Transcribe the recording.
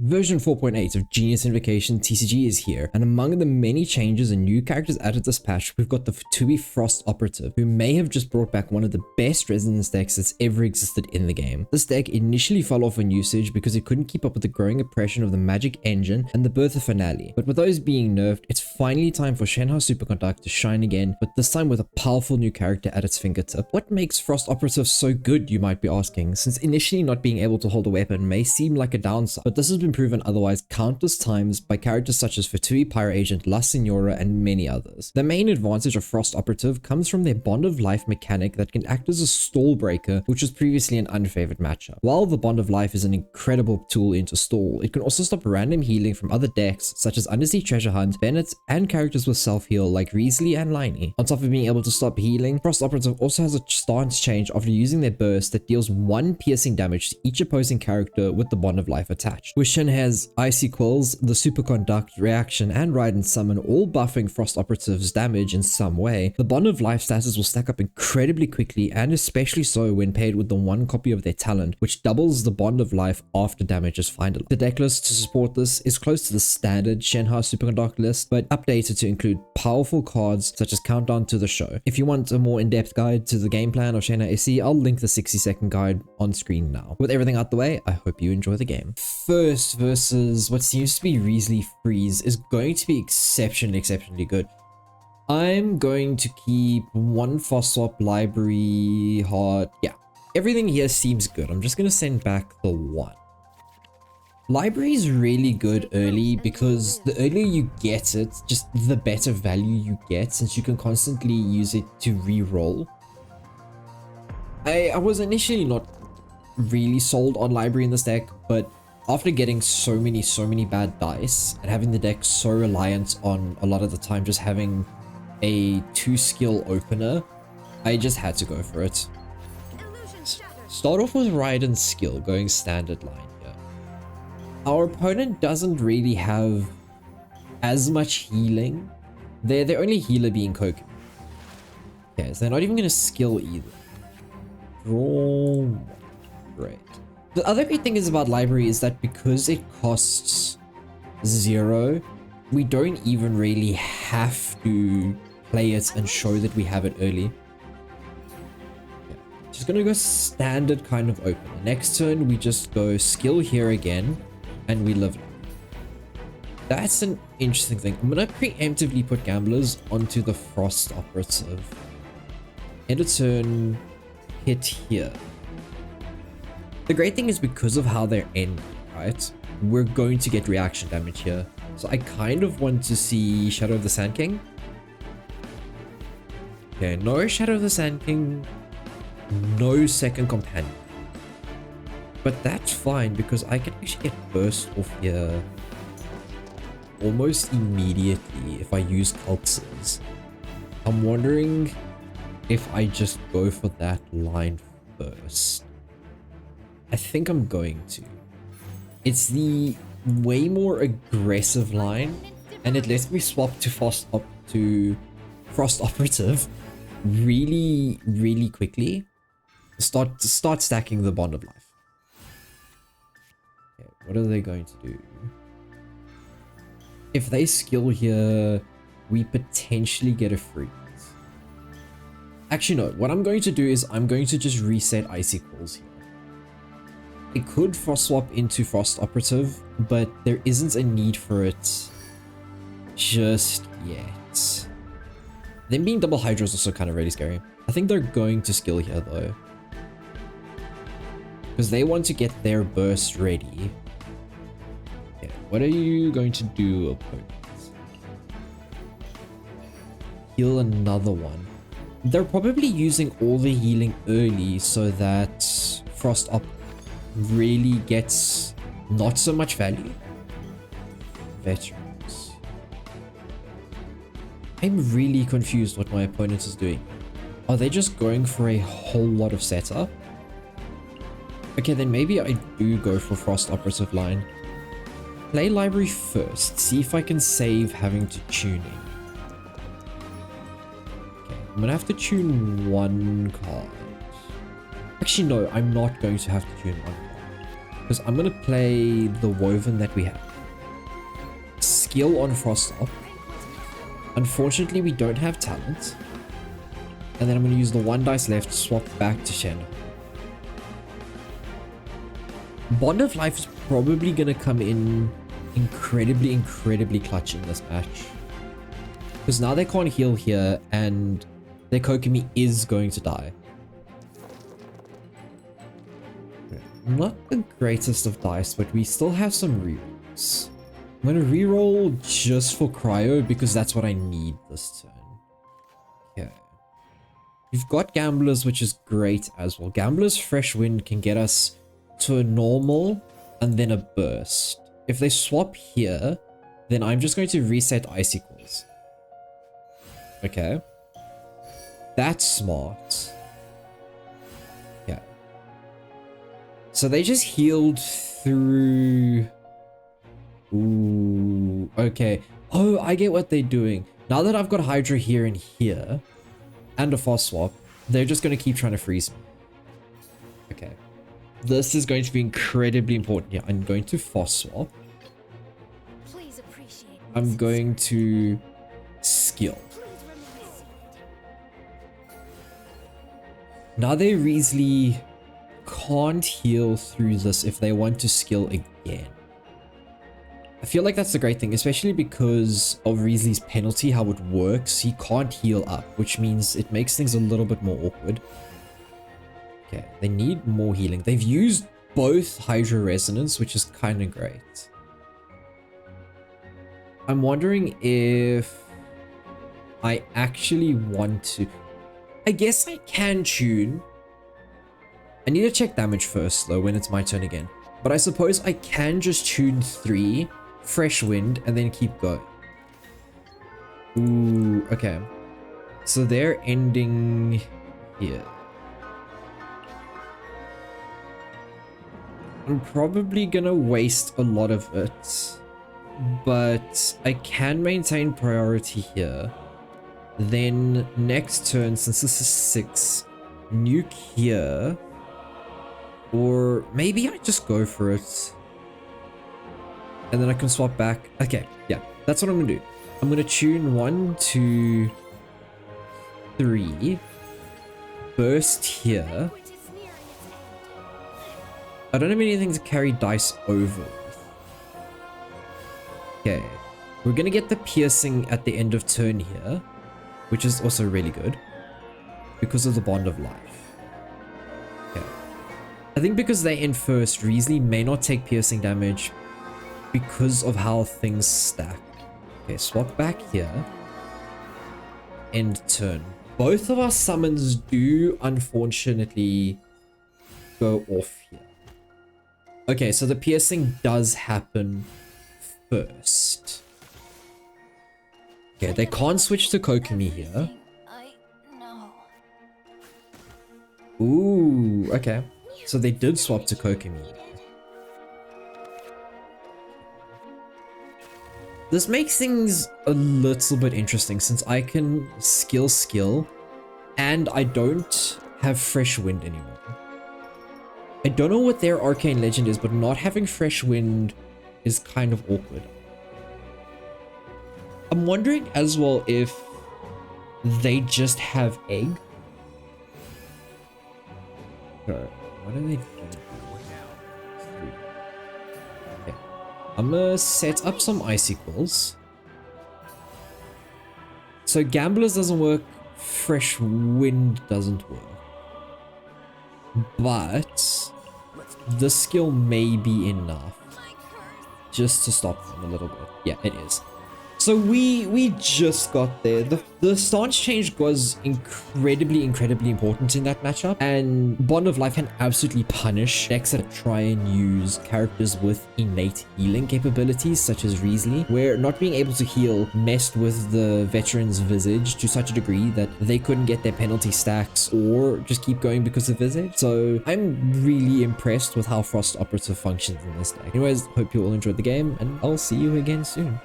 Version 4.8 of Genius Invocation TCG is here, and among the many changes and new characters added this patch, we've got the Fatui Frost Operative, who may have just brought back one of the best resonance decks that's ever existed in the game. This deck initially fell off in usage because it couldn't keep up with the growing oppression of the Magic Engine and the Birth of Finale, but with those being nerfed, it's finally time for Hoyo-Mix Superconduct to shine again, but this time with a powerful new character at its fingertip. What makes Frost Operative so good, you might be asking, since initially not being able to hold a weapon may seem like a downside, but this has been proven otherwise countless times by characters such as Fatui Pyro Agent, La Signora, and many others. The main advantage of Frost Operative comes from their Bond of Life mechanic that can act as a stall breaker, which was previously an unfavored matchup. While the Bond of Life is an incredible tool into stall, it can also stop random healing from other decks such as Undersea Treasure Hunt, Bennett, and characters with self-heal like Riesli and Liney. On top of being able to stop healing, Frost Operative also has a stance change after using their burst that deals 1 piercing damage to each opposing character with the Bond of Life attached. Wishin has Icy Quills, the Superconduct, Reaction, and Ride and Summon all buffing Frost Operative's damage in some way. The Bond of Life status will stack up incredibly quickly, and especially so when paired with the 1 copy of their talent, which doubles the Bond of Life after damage is finalized. The decklist to support this is close to the standard Hoyo-Mix Superconduct list, but updated to include powerful cards such as Countdown to the Show. If you want a more in-depth guide to the game plan of Hoyo-Mix SE, I'll link the 60-second guide on screen now. With everything out the way, I hope you enjoy the game. First versus what seems to be Riesli Freeze is going to be exceptionally good. I'm going to keep 1 Frost Swap, Library, Heart. Yeah, everything here seems good. I'm just going to send back the 1. Library is really good early because the earlier you get it, just the better value you get, since you can constantly use it to re-roll. I was initially not really sold on Library in this deck, but after getting so many bad dice and having the deck so reliant on a lot of the time just having a 2-skill opener, I just had to go for it. Start off with Ride and Skill, going standard line here. Our opponent doesn't really have as much healing. Their only healer being Koku. Okay, so they're not even going to skill either. Draw. Great. The other great thing is about Library is that because it costs 0, we don't even really have to play it and show that we have it early. Okay. Just gonna go standard kind of open. Next turn we just go skill here again and we live. That's an interesting thing. I'm gonna preemptively put gamblers onto the Frost Operative. End of turn, hit here. The great thing is because of how they're ending, right? We're going to get reaction damage here. So I kind of want to see Shadow of the Sand King. Okay, no Shadow of the Sand King. No second companion. But that's fine because I can actually get burst off here almost immediately if I use Cultists. I'm wondering if I just go for that line first. I think I'm going to. It's the way more aggressive line, and it lets me swap to Frost Operative really quickly. Start stacking the Bond of Life. Okay, what are they going to do? If they skill here, we potentially get a freeze. Actually, no. What I'm going to do is I'm going to just reset Icy Quills here. I could Frost Swap into Frost Operative, but there isn't a need for it just yet. Them being double Hydra is also kind of really scary. I think they're going to skill here though, because they want to get their burst ready. Okay, what are you going to do, opponent? Heal another one. They're probably using all the healing early so that Frost Op really gets not so much value. Veterans. I'm really confused what my opponent is doing. Are they just going for a whole lot of setup? Okay, then maybe I do go for Frost Operative line. Play Library first. See if I can save having to tune in. Okay, I'm gonna have to tune 1 card. Actually, no, I'm not going to have to tune 1 card. Because I'm going to play the Woven that we have. Skill on Frost Op. Unfortunately, we don't have talent. And then I'm going to use the 1 dice left to swap back to Shen. Bond of Life is probably going to come in incredibly clutch in this match. Because now they can't heal here and their Kokomi is going to die. Not the greatest of dice, but we still have some rerolls. I'm going to reroll just for Cryo because that's what I need this turn. Okay. We've got Gamblers, which is great as well. Gamblers Fresh Wind can get us to a normal and then a burst. If they swap here, then I'm just going to reset Icicles. Okay. That's smart. Yeah. So they just healed through... Ooh, okay. Oh, I get what they're doing. Now that I've got Hydra here and here, and a Frost Swap, they're just going to keep trying to freeze me. Okay. This is going to be incredibly important. Yeah, I'm going to Frost Swap. I'm going to skill. Now they easily can't heal through this if they want to skill again. I feel like that's the great thing, especially because of Reesley's penalty, how it works. He can't heal up, which means it makes things a little bit more awkward. Okay, they need more healing. They've used both Hydra Resonance, which is kind of great. I'm wondering if I actually want to... I guess I can tune. I need to check damage first, though, when it's my turn again. But I suppose I can just tune 3, Fresh Wind, and then keep going. Ooh, okay. So they're ending here. I'm probably gonna waste a lot of it. But I can maintain priority here. Then next turn, since this is 6, nuke here. Or maybe I just go for it. And then I can swap back. Okay, yeah, that's what I'm gonna do. I'm gonna tune 1, 2, 3. Burst here. I don't have anything to carry dice over with. Okay, we're gonna get the piercing at the end of turn here, which is also really good because of the Bond of Life. Okay, I think because they end first, Reesley may not take piercing damage because of how things stack. Okay, swap back here. End turn. Both of our summons do unfortunately go off here. Okay, so the piercing does happen first. Okay, they can't switch to Kokomi here. Ooh, okay. So they did swap to Kokomi. This makes things a little bit interesting since I can skill and I don't have Fresh Wind anymore. I don't know what their Arcane Legend is, but not having Fresh Wind is kind of awkward. I'm wondering as well if they just have Egg. What are they doing? Okay. I'm gonna set up some Icicles. So Gamblers doesn't work, Fresh Wind doesn't work. But the skill may be enough just to stop them a little bit. Yeah, it is. So we just got there. The stance change was incredibly important in that matchup, and Bond of Life can absolutely punish decks that try and use characters with innate healing capabilities such as Reesley, where not being able to heal messed with the veteran's Visage to such a degree that they couldn't get their penalty stacks or just keep going because of Visage. So I'm really impressed with how Frost Operative functions in this deck. Anyways, hope you all enjoyed the game, and I'll see you again soon.